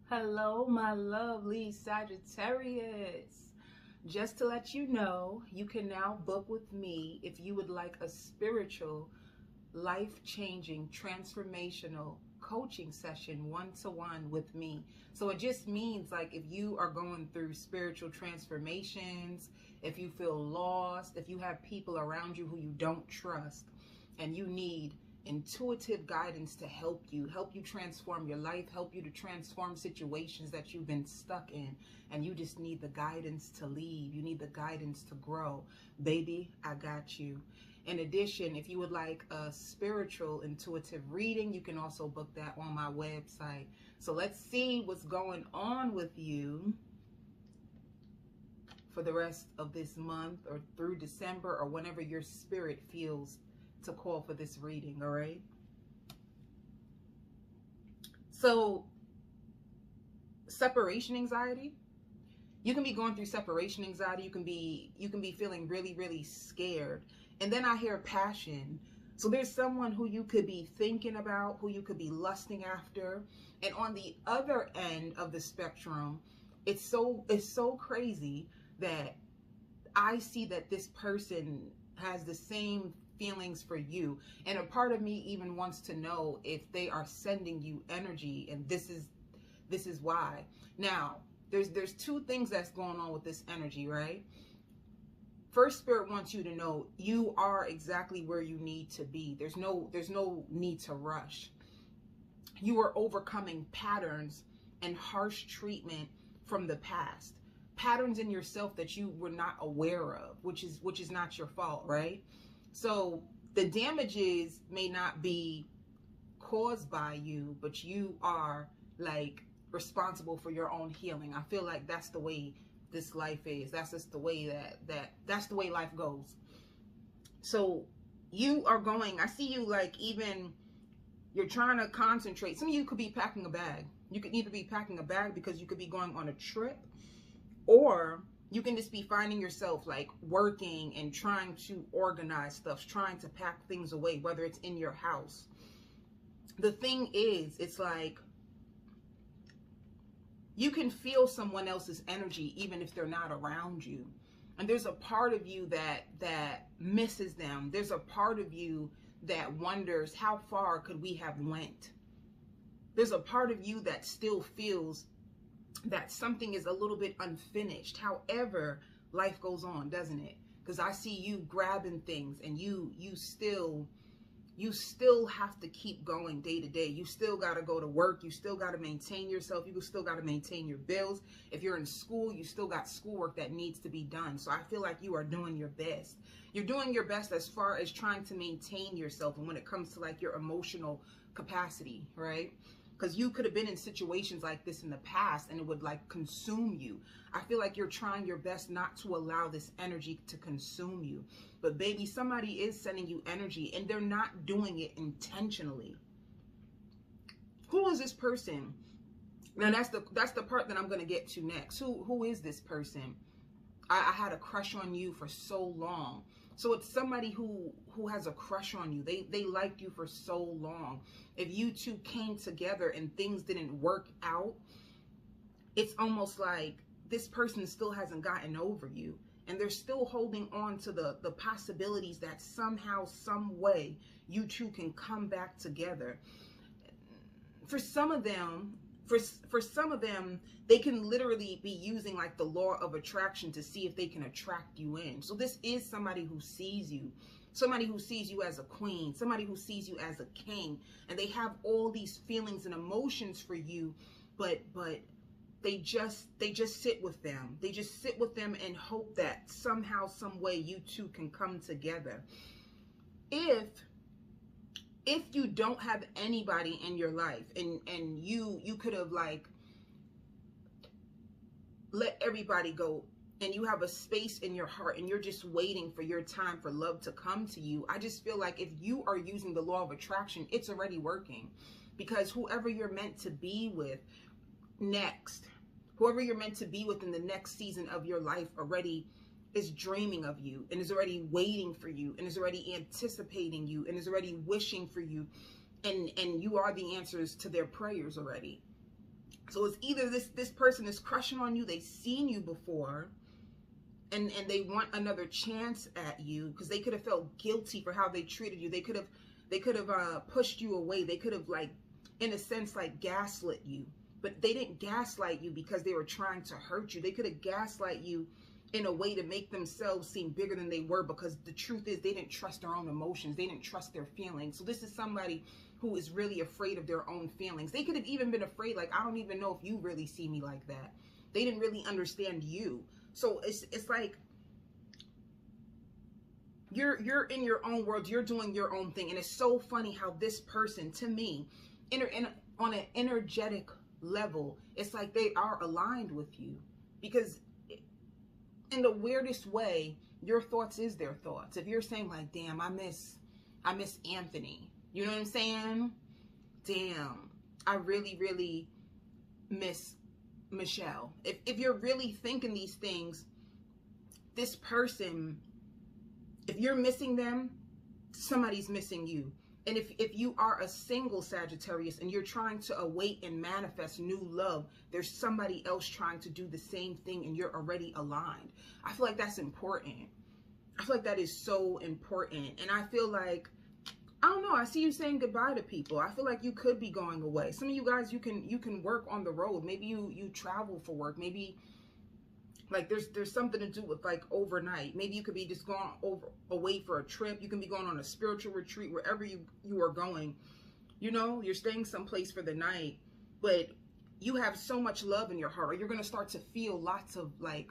Hello, my lovely Sagittarius. Just to let you know, you can now book with me if you would like a spiritual, life-changing, transformational coaching session one-to-one with me. So it just means like if you are going through spiritual transformations, if you feel lost, if you have people around you who you don't trust and you need intuitive guidance to help you transform your life, help you to transform situations that you've been stuck in, and you just need the guidance to leave, you need the guidance to grow, baby, I got you. In addition, if you would like a spiritual intuitive reading, you can also book that on my website. So let's see what's going on with you for the rest of this month or through December or whenever your spirit feels to call for this reading. All right, so separation anxiety, you can be going through separation anxiety, you can be feeling really scared. And then I hear passion. So there's someone who you could be thinking about, who you could be lusting after. And on the other end of the spectrum, it's so crazy that I see that this person has the same feelings for you, and a part of me even wants to know if they are sending you energy, and this is why. Now there's two things that's going on with this energy, right? First, Spirit wants you to know you are exactly where you need to be. There's no need to rush. You are overcoming patterns and harsh treatment from the past, patterns in yourself that you were not aware of, which is not your fault, right? So the damages may not be caused by you, but you are like responsible for your own healing. I feel like that's the way this life is. That's just the way that's the way life goes. So you are going, I see you like, even you're trying to concentrate. Some of you could be packing a bag. You could either be packing a bag because you could be going on a trip, or you can just be finding yourself like working and trying to organize stuff, trying to pack things away, whether it's in your house. The thing is, it's like you can feel someone else's energy even if they're not around you. And there's a part of you that misses them. There's a part of you that wonders, how far could we have went? There's a part of you that still feels that something is a little bit unfinished. However, life goes on, doesn't it? Because I see you grabbing things, and you still have to keep going day to day. You still got to go to work. You still got to maintain yourself. You still got to maintain your bills. If you're in school, you still got schoolwork that needs to be done. So I feel like you are doing your best. You're doing your best as far as trying to maintain yourself, and when it comes to like your emotional capacity, right? Because you could have been in situations like this in the past and it would like consume you. I feel like you're trying your best not to allow this energy to consume you. But baby, somebody is sending you energy, and they're not doing it intentionally. Who is this person? Now that's the part that I'm going to get to next. Who is this person? I had a crush on you for so long. So it's somebody who has a crush on you. They liked you for so long. If you two came together and things didn't work out, it's almost like this person still hasn't gotten over you. And they're still holding on to the possibilities that somehow, some way, you two can come back together. For some of them, for some of them, they can literally be using like the law of attraction to see if they can attract you in. So this is somebody who sees you as a queen, somebody who sees you as a king, and they have all these feelings and emotions for you, but they just sit with them. They just sit with them and hope that somehow, some way, you two can come together. If you don't have anybody in your life, and you could have like let everybody go, and you have a space in your heart and you're just waiting for your time for love to come to you, I just feel like if you are using the law of attraction, it's already working. Because whoever you're meant to be with next, whoever you're meant to be with in the next season of your life already is dreaming of you, and is already waiting for you, and is already anticipating you, and is already wishing for you, and you are the answers to their prayers already. So it's either this person is crushing on you, they've seen you before, and they want another chance at you because they could have felt guilty for how they treated you. They could have pushed you away. They could have, like, in a sense, like, gaslit you. But they didn't gaslight you because they were trying to hurt you. They could have gaslight you in a way to make themselves seem bigger than they were, because the truth is they didn't trust their own emotions. They didn't trust their feelings. So this is somebody who is really afraid of their own feelings. They could have even been afraid, like, I don't even know if you really see me like that. They didn't really understand you. So it's like you're in your own world, you're doing your own thing. And it's so funny how this person, to me, on an energetic level, it's like they are aligned with you, because in the weirdest way, your thoughts is their thoughts. If you're saying, like, damn, I miss Anthony, you know what I'm saying? Damn, I really, really miss Michelle. If you're really thinking these things, this person, if you're missing them, somebody's missing you. And if you are a single Sagittarius and you're trying to await and manifest new love, there's somebody else trying to do the same thing and you're already aligned. I feel like that's important. I feel like that is so important. And I feel like, I don't know, I see you saying goodbye to people. I feel like you could be going away. Some of you guys, you can work on the road. Maybe you travel for work. Maybe, like, there's something to do with, like, overnight. Maybe you could be just going away for a trip. You can be going on a spiritual retreat, wherever you are going. You know, you're staying someplace for the night, but you have so much love in your heart, or you're going to start to feel lots of, like,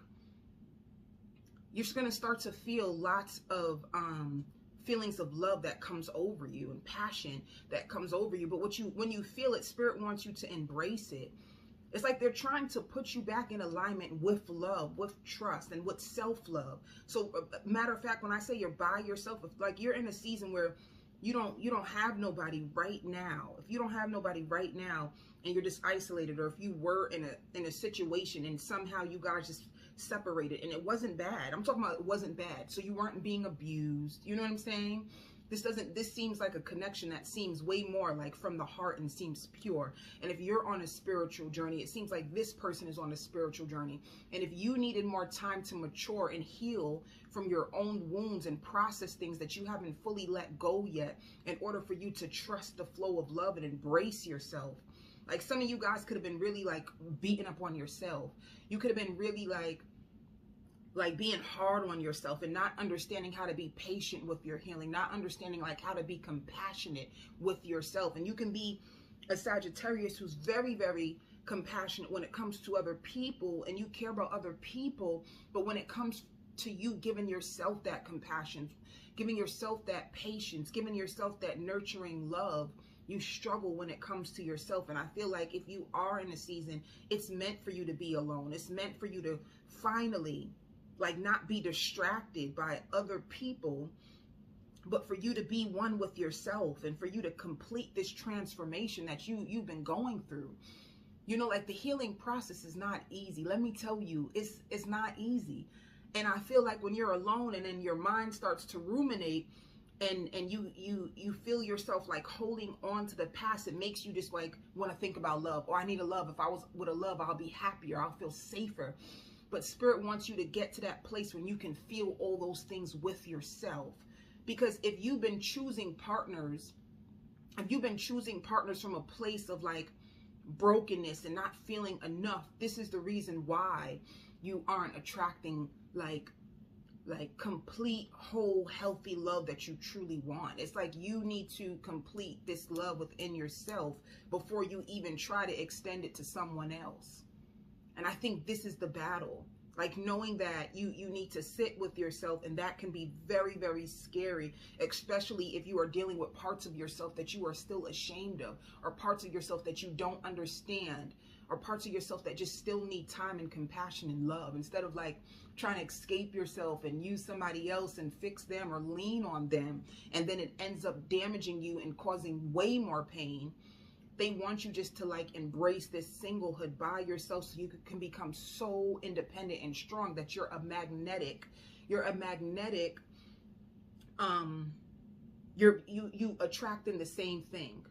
you're just going to start to feel lots of feelings of love that comes over you, and passion that comes over you. But when you feel it, Spirit wants you to embrace it. It's like they're trying to put you back in alignment with love, with trust, and with self-love. So, matter of fact, when I say you're by yourself, if, like, you're in a season where you don't have nobody right now. If you don't have nobody right now and you're just isolated, or if you were in a situation and somehow you guys just separated and it wasn't bad. I'm talking about it wasn't bad. So you weren't being abused. You know what I'm saying? This seems like a connection that seems way more like from the heart and seems pure. And if you're on a spiritual journey, it seems like this person is on a spiritual journey. And if you needed more time to mature and heal from your own wounds and process things that you haven't fully let go yet, in order for you to trust the flow of love and embrace yourself. Like, some of you guys could have been really, like, beating up on yourself. You could have been really, like being hard on yourself and not understanding how to be patient with your healing, not understanding, like, how to be compassionate with yourself. And you can be a Sagittarius who's very, very compassionate when it comes to other people, and you care about other people, but when it comes to you giving yourself that compassion, giving yourself that patience, giving yourself that nurturing love, you struggle when it comes to yourself. And I feel like if you are in a season, it's meant for you to be alone. It's meant for you to finally, like, not be distracted by other people, but for you to be one with yourself, and for you to complete this transformation that you've been going through. You know, like, the healing process is not easy. Let me tell you, it's not easy. And I feel like when you're alone and then your mind starts to ruminate, and you feel yourself, like, holding on to the past, it makes you just, like, want to think about love. Or I need a love. If I was with a love, I'll be happier. I'll feel safer. But Spirit wants you to get to that place when you can feel all those things with yourself. Because if you've been choosing partners, from a place of, like, brokenness and not feeling enough, this is the reason why you aren't attracting, like complete, whole, healthy love that you truly want. It's like you need to complete this love within yourself before you even try to extend it to someone else. And I think this is the battle. Like, knowing that you need to sit with yourself, and that can be very, very scary, especially if you are dealing with parts of yourself that you are still ashamed of, or parts of yourself that you don't understand, or parts of yourself that just still need time and compassion and love. Instead of, like, trying to escape yourself and use somebody else and fix them or lean on them, and then it ends up damaging you and causing way more pain. They want you just to, like, embrace this singlehood by yourself, so you can become so independent and strong that you're magnetic. You attracting the same thing.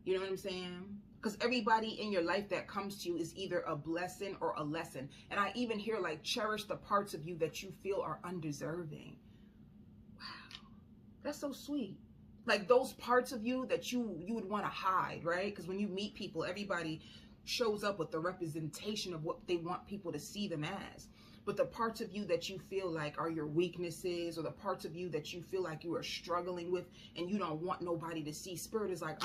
You know what I'm saying? Because everybody in your life that comes to you is either a blessing or a lesson. And I even hear like, cherish the parts of you that you feel are undeserving. Wow, that's so sweet. Like those parts of you that you would want to hide, right? Because when you meet people, everybody shows up with the representation of what they want people to see them as. But the parts of you that you feel like are your weaknesses, or the parts of you that you feel like you are struggling with and you don't want nobody to see, Spirit is like,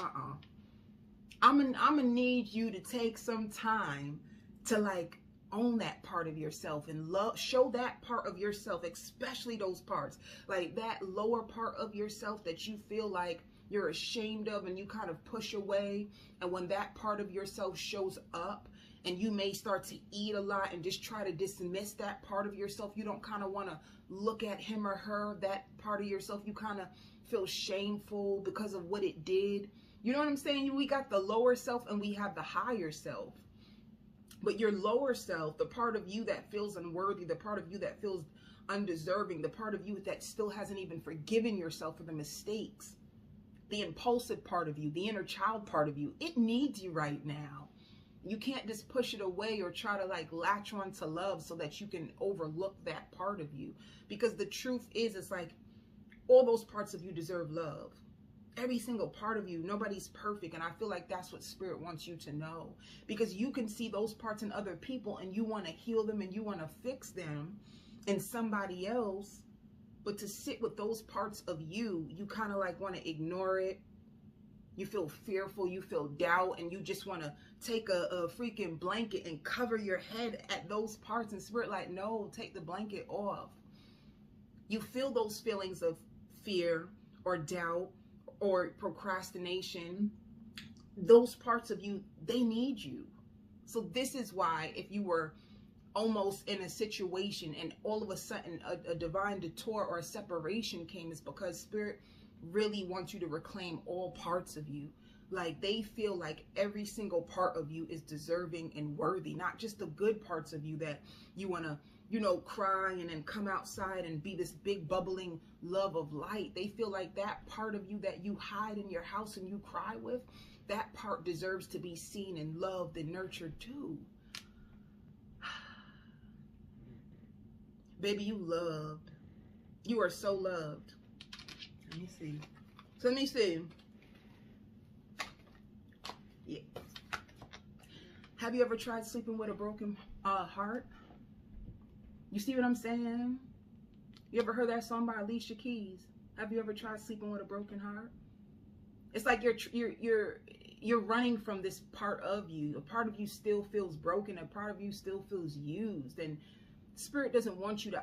I'm gonna need you to take some time to like own that part of yourself and love, show that part of yourself, especially those parts, like that lower part of yourself that you feel like you're ashamed of and you kind of push away. And when that part of yourself shows up, and you may start to eat a lot and just try to dismiss that part of yourself, you don't kind of want to look at him or her, that part of yourself, you kind of feel shameful because of what it did. You know what I'm saying? We got the lower self and we have the higher self. But your lower self, the part of you that feels unworthy, the part of you that feels undeserving, the part of you that still hasn't even forgiven yourself for the mistakes, the impulsive part of you, the inner child part of you, it needs you right now. You can't just push it away or try to like latch on to love so that you can overlook that part of you. Because the truth is, it's like all those parts of you deserve love. Every single part of you. Nobody's perfect. And I feel like that's what Spirit wants you to know. Because you can see those parts in other people and you want to heal them and you want to fix them in somebody else. But to sit with those parts of you, you kind of like want to ignore it. You feel fearful, you feel doubt, and you just want to take a freaking blanket and cover your head at those parts. And Spirit like, no, take the blanket off. You feel those feelings of fear or doubt or procrastination. Those parts of you, they need you. So this is why if you were almost in a situation and all of a sudden a divine detour or a separation came, it's because Spirit really wants you to reclaim all parts of you. Like they feel like every single part of you is deserving and worthy, not just the good parts of you that you want to, you know, cry and then come outside and be this big bubbling love of light. They feel like that part of you that you hide in your house and you cry with, that part deserves to be seen and loved and nurtured too. Baby, you loved. You are so loved. Let me see. So let me see. Yeah. Have you ever tried sleeping with a broken heart? You see what I'm saying? You ever heard that song by Alicia Keys? Have you ever tried sleeping with a broken heart? It's like you're running from this part of you. A part of you still feels broken. A part of you still feels used. And Spirit doesn't want you to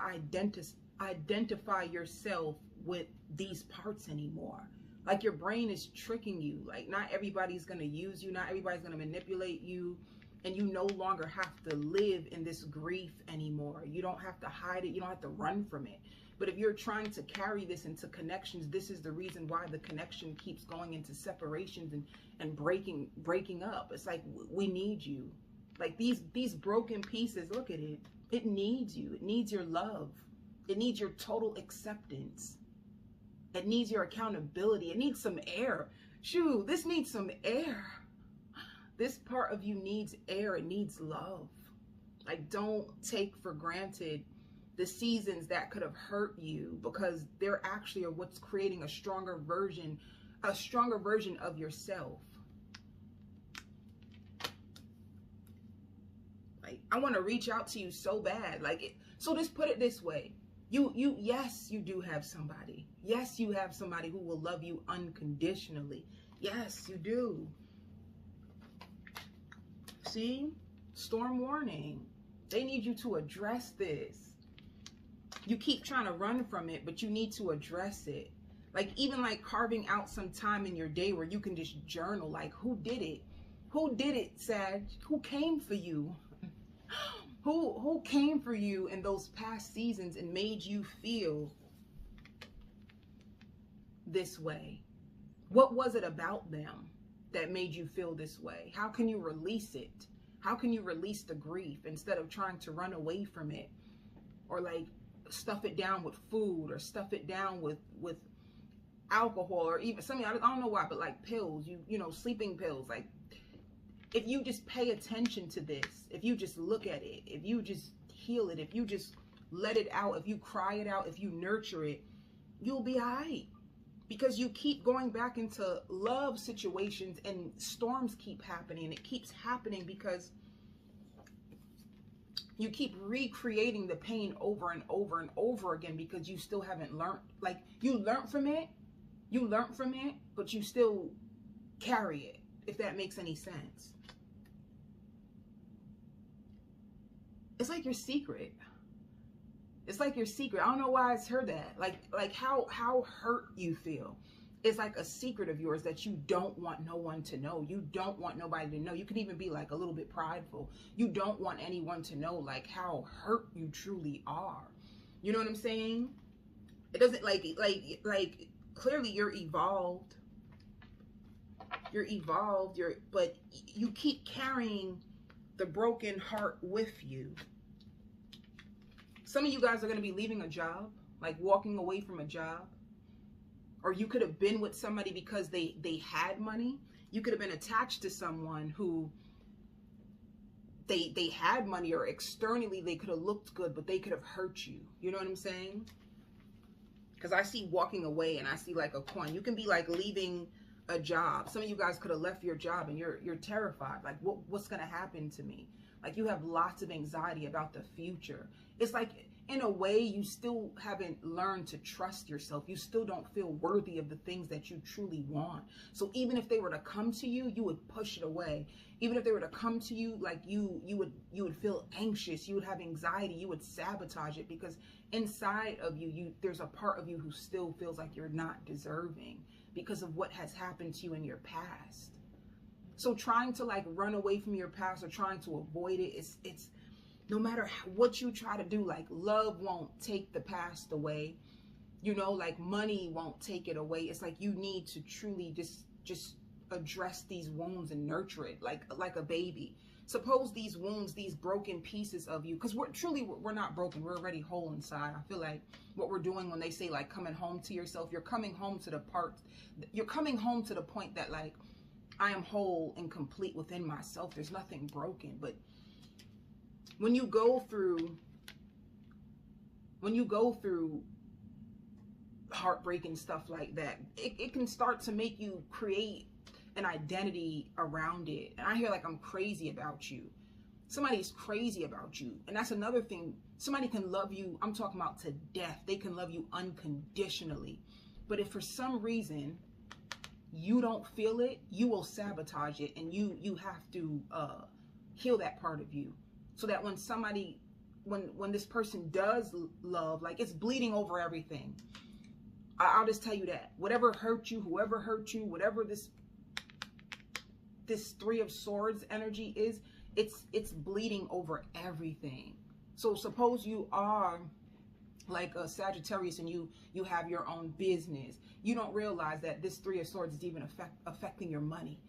identify yourself with these parts anymore. Like your brain is tricking you. Like not everybody's going to use you. Not everybody's going to manipulate you. And you no longer have to live in this grief anymore. You don't have to hide it. You don't have to run from it. But if you're trying to carry this into connections, this is the reason why the connection keeps going into separations and breaking up. It's like, we need you. Like these broken pieces, look at it. It needs you. It needs your love. It needs your total acceptance. It needs your accountability. It needs some air. Shoo, this needs some air. This part of you needs air. It needs love. Like, don't take for granted the seasons that could have hurt you, because they're actually are what's creating a stronger version of yourself. Like, I want to reach out to you so bad. So just put it this way. Yes, you do have somebody. Yes, you have somebody who will love you unconditionally. Yes, you do. See? Storm warning. They need you to address this. You keep trying to run from it, but you need to address it. Like, even like carving out some time in your day where you can just journal. Like, who did it? Who did it, Sag? Who came for you? Who came for you in those past seasons and made you feel this way? What was it about them that made you feel this way? How can you release it? How can you release the grief instead of trying to run away from it, or like stuff it down with food, or stuff it down with alcohol, or even something, I don't know why, but like pills, you know, sleeping pills. Like, if you just pay attention to this, if you just look at it, if you just heal it, if you just let it out, if you cry it out, if you nurture it, you'll be all right. Because you keep going back into love situations and storms keep happening. It keeps happening because you keep recreating the pain over and over and over again because you still haven't learned. Like, you learned from it, but you still carry it, if that makes any sense. It's like your secret. It's like your secret. I don't know why it's heard that. Like how hurt you feel. It's like a secret of yours that you don't want no one to know. You don't want nobody to know. You can even be like a little bit prideful. You don't want anyone to know like how hurt you truly are. You know what I'm saying? It doesn't like clearly you're evolved. You're evolved. But you keep carrying the broken heart with you. Some of you guys are going to be leaving a job, like walking away from a job. Or you could have been with somebody because they had money. You could have been attached to someone who they had money, or externally they could have looked good, but they could have hurt you. You know what I'm saying? Because I see walking away and I see like a coin. You can be like leaving a job. Some of you guys could have left your job and you're terrified. Like, what's going to happen to me? Like, you have lots of anxiety about the future. It's like, in a way, you still haven't learned to trust yourself. You still don't feel worthy of the things that you truly want. So even if they were to come to you, you would push it away. Even if they were to come to you, like you would feel anxious. You would have anxiety. You would sabotage it because inside of you, there's a part of you who still feels like you're not deserving because of what has happened to you in your past. So trying to like run away from your past or trying to avoid it, it's no matter what you try to do, like love won't take the past away. You know, like money won't take it away. It's like you need to truly just address these wounds and nurture it like a baby. Suppose these wounds, these broken pieces of you, because we're not broken. We're already whole inside. I feel like what we're doing when they say like coming home to yourself, you're coming home to the point that like, I am whole and complete within myself. There's nothing broken. But when you go through heartbreak and stuff like that, it can start to make you create an identity around it. And I hear like, I'm crazy about you. Somebody's crazy about you. And that's another thing. Somebody can love you, I'm talking about to death. They can love you unconditionally. But if for some reason you don't feel it, you will sabotage it, and you have to heal that part of you, so that when this person does love, like, it's bleeding over everything. I'll just tell you that whatever hurt you, whoever hurt you, whatever this Three of Swords energy is, it's bleeding over everything. So suppose you are like a Sagittarius and you have your own business. You don't realize that this Three of Swords is even affecting your money.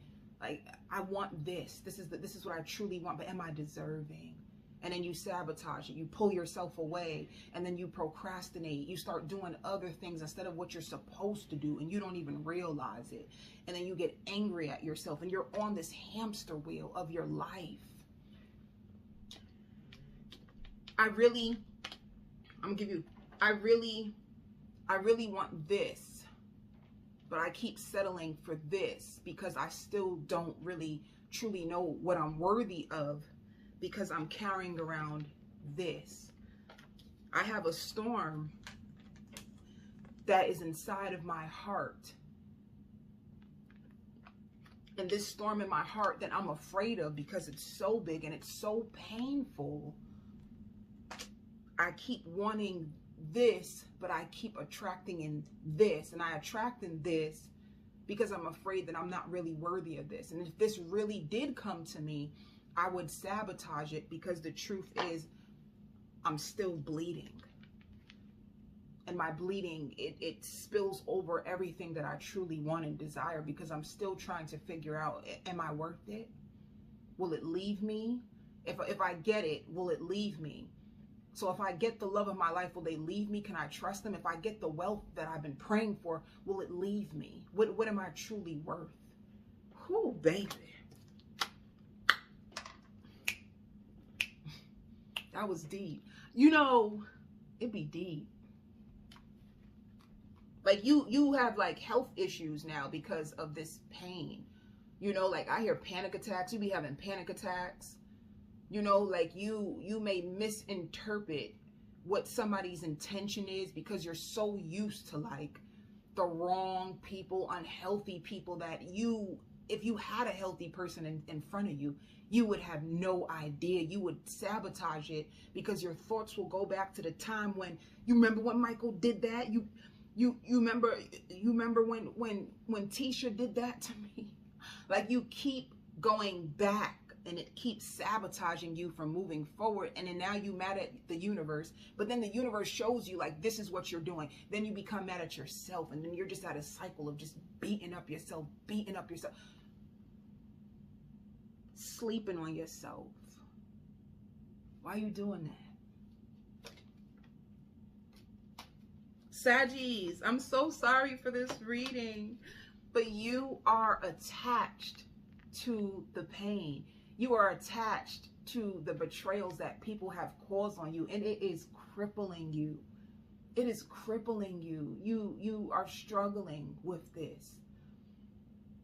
Like, I want this. This is what I truly want, but am I deserving? And then you sabotage it. You pull yourself away, and then you procrastinate. You start doing other things instead of what you're supposed to do, and you don't even realize it. And then you get angry at yourself, and you're on this hamster wheel of your life. I really want this, but I keep settling for this because I still don't really truly know what I'm worthy of, because I'm carrying around this. I have a storm that is inside of my heart. And this storm in my heart that I'm afraid of because it's so big and it's so painful, I keep wanting this, but I keep attracting in this, and I attract in this because I'm afraid that I'm not really worthy of this. And if this really did come to me, I would sabotage it, because the truth is I'm still bleeding. And my bleeding, it spills over everything that I truly want and desire, because I'm still trying to figure out, am I worth it? Will it leave me? If I get it, will it leave me? So if I get the love of my life, will they leave me? Can I trust them? If I get the wealth that I've been praying for, will it leave me? What am I truly worth? Whew, baby. That was deep. You know, it'd be deep. Like you have like health issues now because of this pain. You know, like I hear panic attacks. You be having panic attacks. You know, like you may misinterpret what somebody's intention is because you're so used to like the wrong people, unhealthy people, that if you had a healthy person in front of you, you would have no idea. You would sabotage it because your thoughts will go back to the time when you remember when Michael did that. You remember when Tisha did that to me. Like you keep going back and it keeps sabotaging you from moving forward. And then now you mad at the universe, but then the universe shows you like, this is what you're doing. Then you become mad at yourself. And then you're just at a cycle of just beating up yourself, sleeping on yourself. Why are you doing that? Saggies, I'm so sorry for this reading, but you are attached to the pain. You are attached to the betrayals that people have caused on you, and it is crippling you. It is crippling you. You are struggling with this.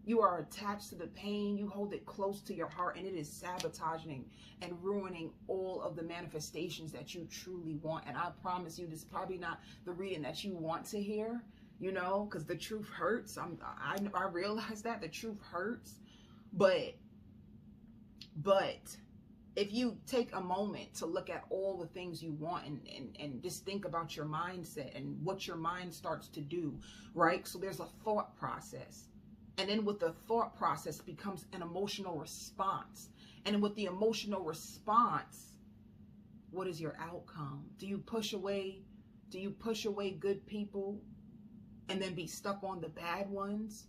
You are attached to the pain. You hold it close to your heart, and it is sabotaging and ruining all of the manifestations that you truly want. And I promise you, this is probably not the reading that you want to hear, you know, because the truth hurts. I realize that the truth hurts, but if you take a moment to look at all the things you want and just think about your mindset and what your mind starts to do, right? So there's a thought process. And then with the thought process becomes an emotional response. And with the emotional response, what is your outcome? Do you push away good people and then be stuck on the bad ones?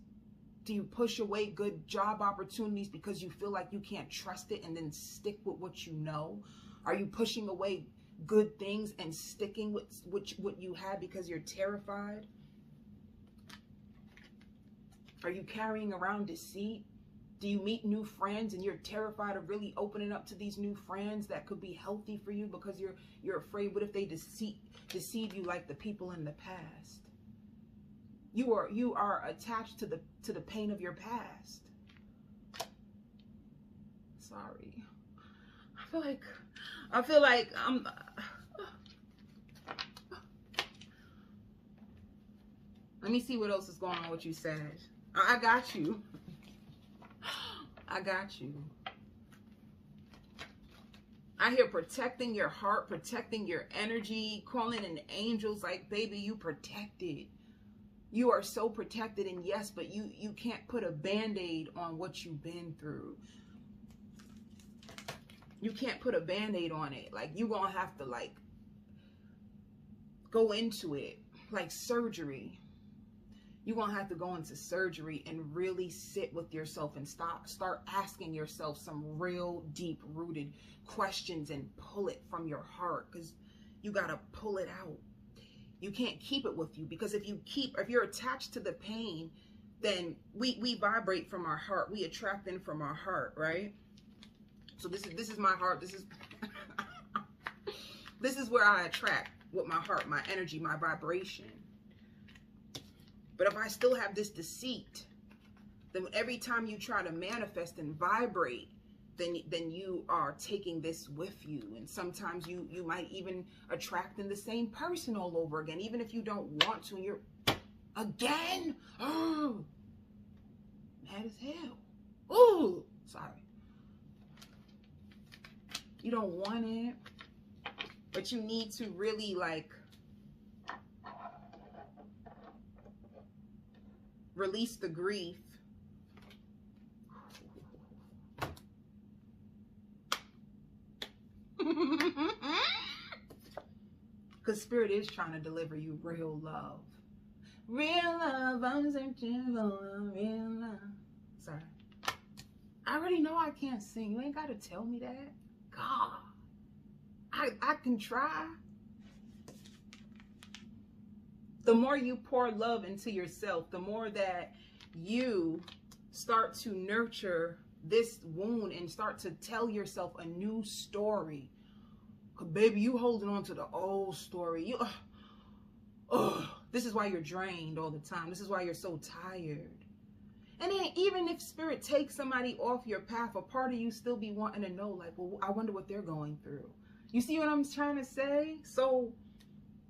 Do you push away good job opportunities because you feel like you can't trust it and then stick with what you know? Are you pushing away good things and sticking with what you had because you're terrified? Are you carrying around deceit? Do you meet new friends and you're terrified of really opening up to these new friends that could be healthy for you because you're afraid, what if they deceive you like the people in the past? You are attached to the pain of your past. Sorry. I feel like I'm let me see what else is going on with you, Sag. I got you. I got you. I hear protecting your heart, protecting your energy, calling in angels like, baby, you protected. You are so protected, and yes, but you can't put a band-aid on what you've been through. You can't put a band-aid on it. Like, you're going to have to, like, go into it like surgery. You're going to have to go into surgery and really sit with yourself and start asking yourself some real deep-rooted questions and pull it from your heart, because you got to pull it out. You can't keep it with you, because if you're attached to the pain, then we vibrate from our heart. We attract in from our heart, right? So this is my heart. This is this is where I attract with my heart, my energy, my vibration. But if I still have this deceit, then every time you try to manifest and vibrate, then you are taking this with you. And sometimes you might even attract in the same person all over again, even if you don't want to. And you're, again? Oh, mad as hell. Oh, sorry. You don't want it, but you need to really, like, release the grief. Because Spirit is trying to deliver you real love. Real love, I'm searching for real love. Sorry. I already know I can't sing. You ain't got to tell me that. God. I can try. The more you pour love into yourself, the more that you start to nurture this wound and start to tell yourself a new story. 'Cause baby, you holding on to the old story. This is why you're drained all the time. This is why you're so tired. And then even if spirit takes somebody off your path, a part of you still be wanting to know, like, well, I wonder what they're going through. You see what I'm trying to say? So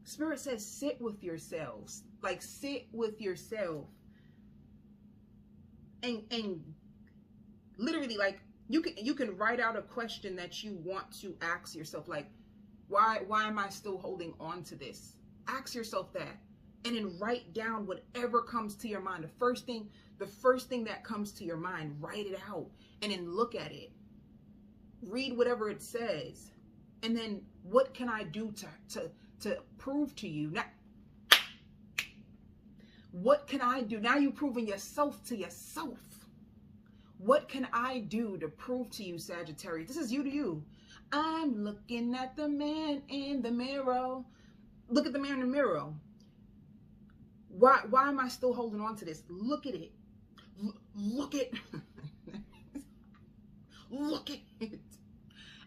spirit says, sit with yourselves. Like, sit with yourself. And literally, like, you can write out a question that you want to ask yourself, like, why am I still holding on to this? Ask yourself that, and then write down whatever comes to your mind. The first thing that comes to your mind, write it out, and then look at it. Read whatever it says, and then what can I do to prove to you? Now, what can I do? Now you're proving yourself to yourself. What can I do to prove to you, Sagittarius? This is you to you. I'm looking at the man in the mirror. Look at the man in the mirror. Why am I still holding on to this? Look at it. Look at look at it.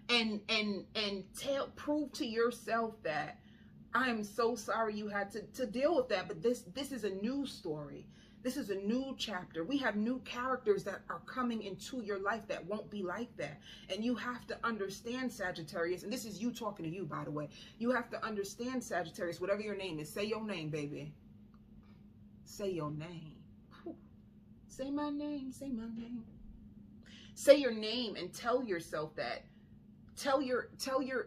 And prove to yourself that I am so sorry you had to deal with that, but this is a new story. This is a new chapter. We have new characters that are coming into your life that won't be like that. And you have to understand, Sagittarius, and this is you talking to you, by the way. You have to understand, Sagittarius, whatever your name is. Say your name, baby. Say your name. Whew. Say my name. Say my name. Say your name and tell yourself that. Tell your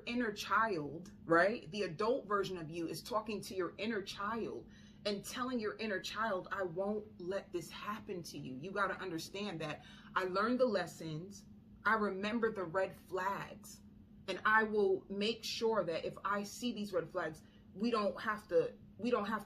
inner child, right? The adult version of you is talking to your inner child and telling your inner child, I won't let this happen to you. You got to understand that I learned the lessons. I remember the red flags, and I will make sure that if I see these red flags, we don't have to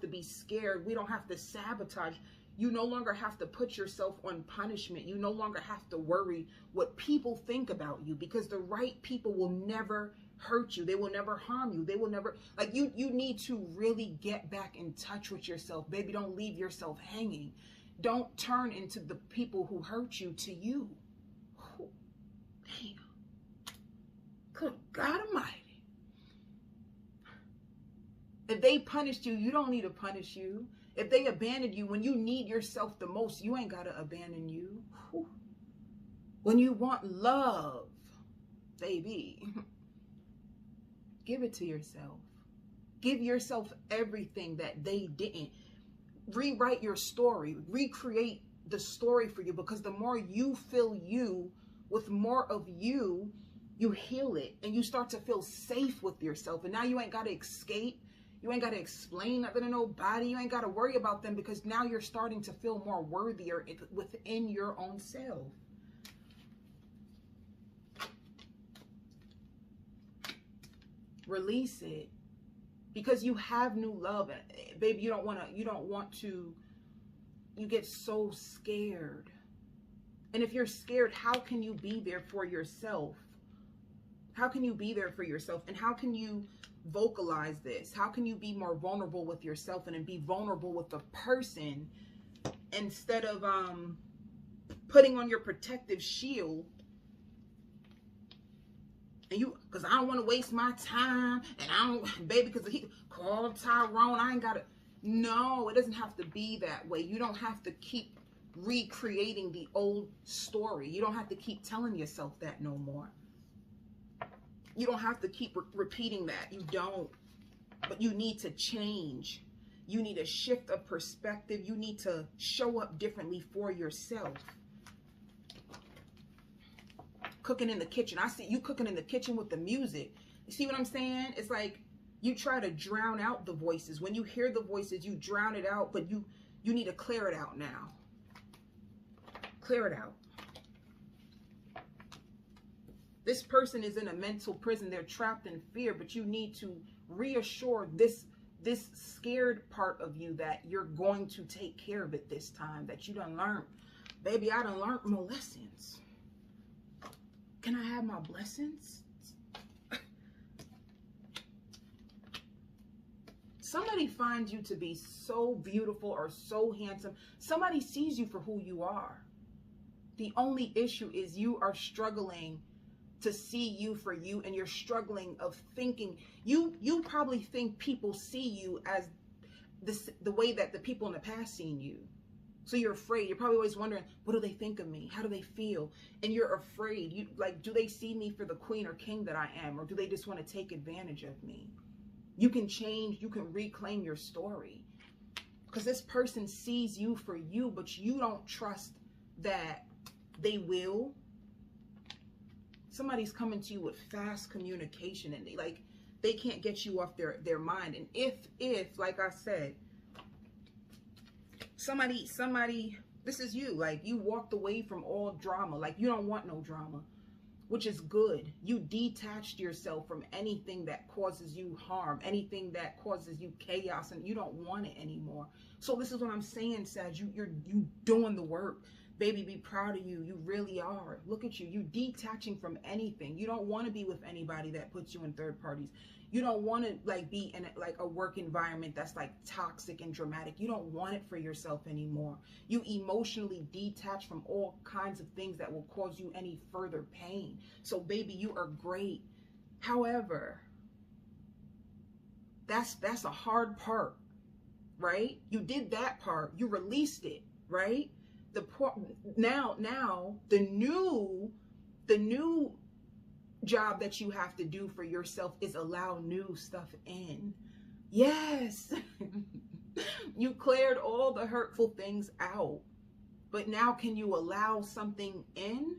be scared. We don't have to sabotage. You no longer have to put yourself on punishment. You no longer have to worry what people think about you, because the right people will never hurt you. They will never harm you. They will never, like, you need to really get back in touch with yourself. Baby, don't leave yourself hanging. Don't turn into the people who hurt you to you. Whew. Damn. Good God Almighty. If they punished you, you don't need to punish you. If they abandoned you when you need yourself the most, you ain't got to abandon you. Whew. When you want love, baby, give it to yourself. Give yourself everything that they didn't. Rewrite your story. Recreate the story for you, because the more you fill you with more of you, you heal it and you start to feel safe with yourself. And now you ain't got to escape. You ain't got to explain nothing to nobody. You ain't got to worry about them, because now you're starting to feel more worthier within your own self. Release it, because you have new love. Baby, you get so scared. And if you're scared, how can you be there for yourself? How can you be there for yourself? And how can you vocalize this? How can you be more vulnerable with yourself and be vulnerable with the person, instead of putting on your protective shield? And you, because I don't want to waste my time, and I don't, baby, because he called Tyrone, I ain't got to. No, it doesn't have to be that way. You don't have to keep recreating the old story. You don't have to keep telling yourself that no more. You don't have to keep repeating that. You don't. But you need to change. You need a shift of perspective. You need to show up differently for yourself. Cooking in the kitchen. I see you cooking in the kitchen with the music. You see what I'm saying? It's like you try to drown out the voices. When you hear the voices, you drown it out, but you need to clear it out now. Clear it out. This person is in a mental prison. They're trapped in fear, but you need to reassure this scared part of you that you're going to take care of it this time, that you done learned. Baby, I done learned my lessons. Can I have my blessings? Somebody finds you to be so beautiful or so handsome. Somebody sees you for who you are. The only issue is you are struggling to see you for you, and you're struggling of thinking. You probably think people see you as the way that the people in the past seen you. So you're afraid. You're probably always wondering, what do they think of me? How do they feel? And you're afraid. You like, do they see me for the queen or king that I am? Or do they just want to take advantage of me? You can change. You can reclaim your story. Because this person sees you for you, but you don't trust that they will. Somebody's coming to you with fast communication, and they can't get you off their mind. And if like I said, somebody, this is you, like you walked away from all drama, like you don't want no drama, which is good. You detached yourself from anything that causes you harm, anything that causes you chaos, and you don't want it anymore. So this is what I'm saying, Sag. You doing the work. Baby, be proud of you. You really are. Look at you. You detaching from anything. You don't want to be with anybody that puts you in third parties. You don't want to like be in a work environment that's like toxic and dramatic. You don't want it for yourself anymore. You emotionally detach from all kinds of things that will cause you any further pain. So baby, you are great. However, that's a hard part, right? You did that part. You released it, right? Now the new job that you have to do for yourself is allow new stuff in. Yes. You cleared all the hurtful things out, but now can you allow something in?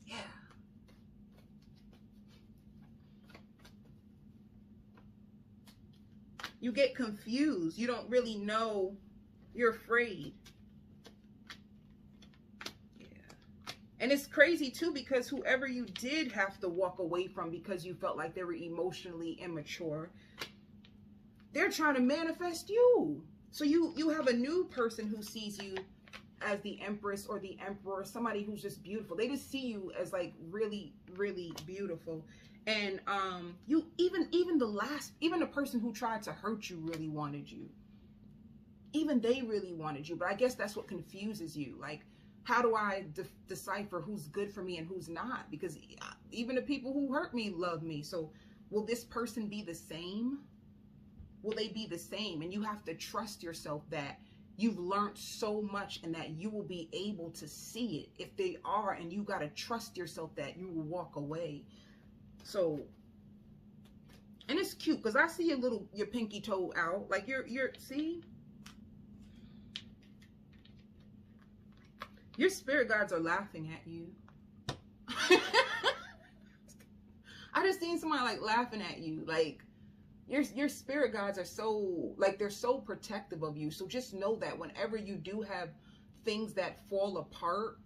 Yeah. You get confused. You don't really know. You're afraid. And it's crazy too, because whoever you did have to walk away from because you felt like they were emotionally immature, they're trying to manifest you. So you have a new person who sees you as the empress or the emperor, somebody who's just beautiful. They just see you as like really, really beautiful. And you even the person who tried to hurt you really wanted you. Even they really wanted you. But I guess that's what confuses you. Like, how do I decipher who's good for me and who's not? Because even the people who hurt me love me. So will this person be the same? Will they be the same? And you have to trust yourself that you've learned so much and that you will be able to see it if they are. And you got to trust yourself that you will walk away. So, and it's cute because I see your pinky toe out. Like see? Your spirit guides are laughing at you. I just seen somebody like laughing at you. Like your spirit guides are so, like, they're so protective of you. So just know that whenever you do have things that fall apart,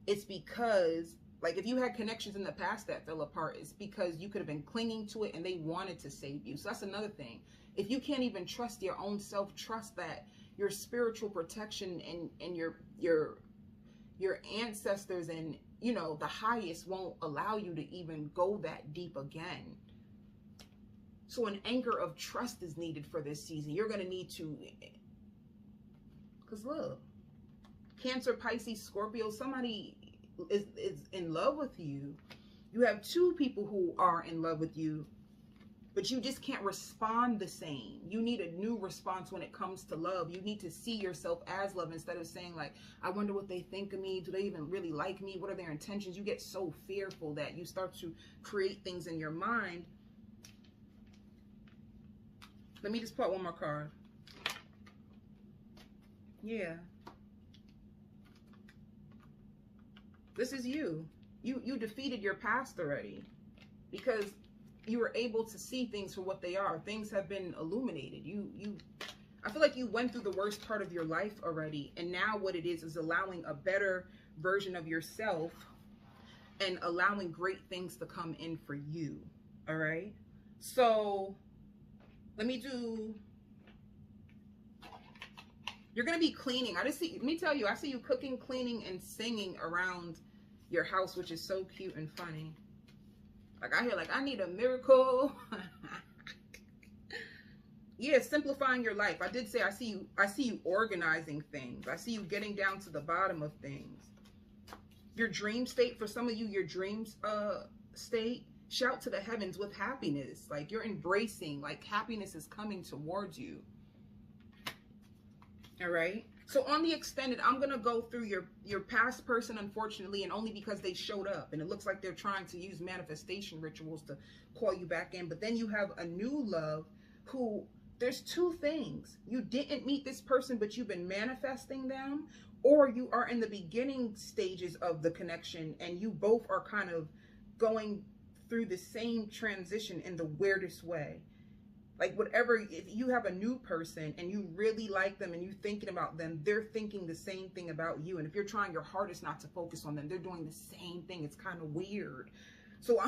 it's because, like, if you had connections in the past that fell apart, it's because you could have been clinging to it and they wanted to save you. So that's another thing. If you can't even trust your own self, trust that your spiritual protection and your ancestors and, you know, the highest won't allow you to even go that deep again. So an anchor of trust is needed for this season. You're going to need to, because look, Cancer, Pisces, Scorpio, somebody is in love with you. You have two people who are in love with you, but you just can't respond the same. You need a new response when it comes to love. You need to see yourself as love instead of saying, like, I wonder what they think of me. Do they even really like me? What are their intentions? You get so fearful that you start to create things in your mind. Let me just pull out one more card. Yeah. This is you. You defeated your past already because you were able to see things for what they are. Things have been illuminated. I feel like you went through the worst part of your life already, and now what it is allowing a better version of yourself and allowing great things to come in for you. All right. So let me do. You're gonna be cleaning. Let me tell you, I see you cooking, cleaning, and singing around your house, which is so cute and funny. Like, I hear, like, I need a miracle. Yeah, simplifying your life. I did say I see you organizing things. I see you getting down to the bottom of things. Your dream state, for some of you, your dreams state, shout to the heavens with happiness. Like you're embracing, like happiness is coming towards you. All right. So on the extended, I'm going to go through your past person, unfortunately, and only because they showed up. And it looks like they're trying to use manifestation rituals to call you back in. But then you have a new love who, there's two things. You didn't meet this person, but you've been manifesting them. Or you are in the beginning stages of the connection and you both are kind of going through the same transition in the weirdest way. Like whatever, if you have a new person and you really like them and you're thinking about them, they're thinking the same thing about you. And if you're trying your hardest not to focus on them, they're doing the same thing. It's kind of weird. So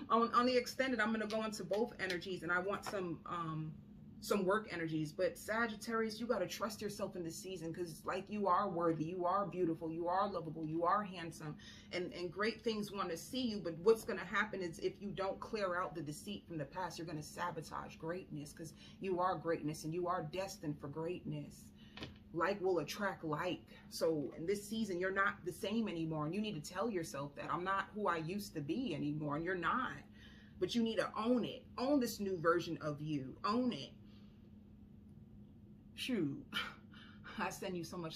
on the extended, I'm going to go into both energies, and I want some work energies. But Sagittarius, you got to trust yourself in this season, because like you are worthy, you are beautiful, you are lovable, you are handsome, and great things want to see you. But what's going to happen is if you don't clear out the deceit from the past, you're going to sabotage greatness, because you are greatness and you are destined for greatness. Like will attract like. So in this season, you're not the same anymore, and you need to tell yourself that I'm not who I used to be anymore, and you're not. But you need to own it. Own this new version of you. Own it. Shoot, I send you so much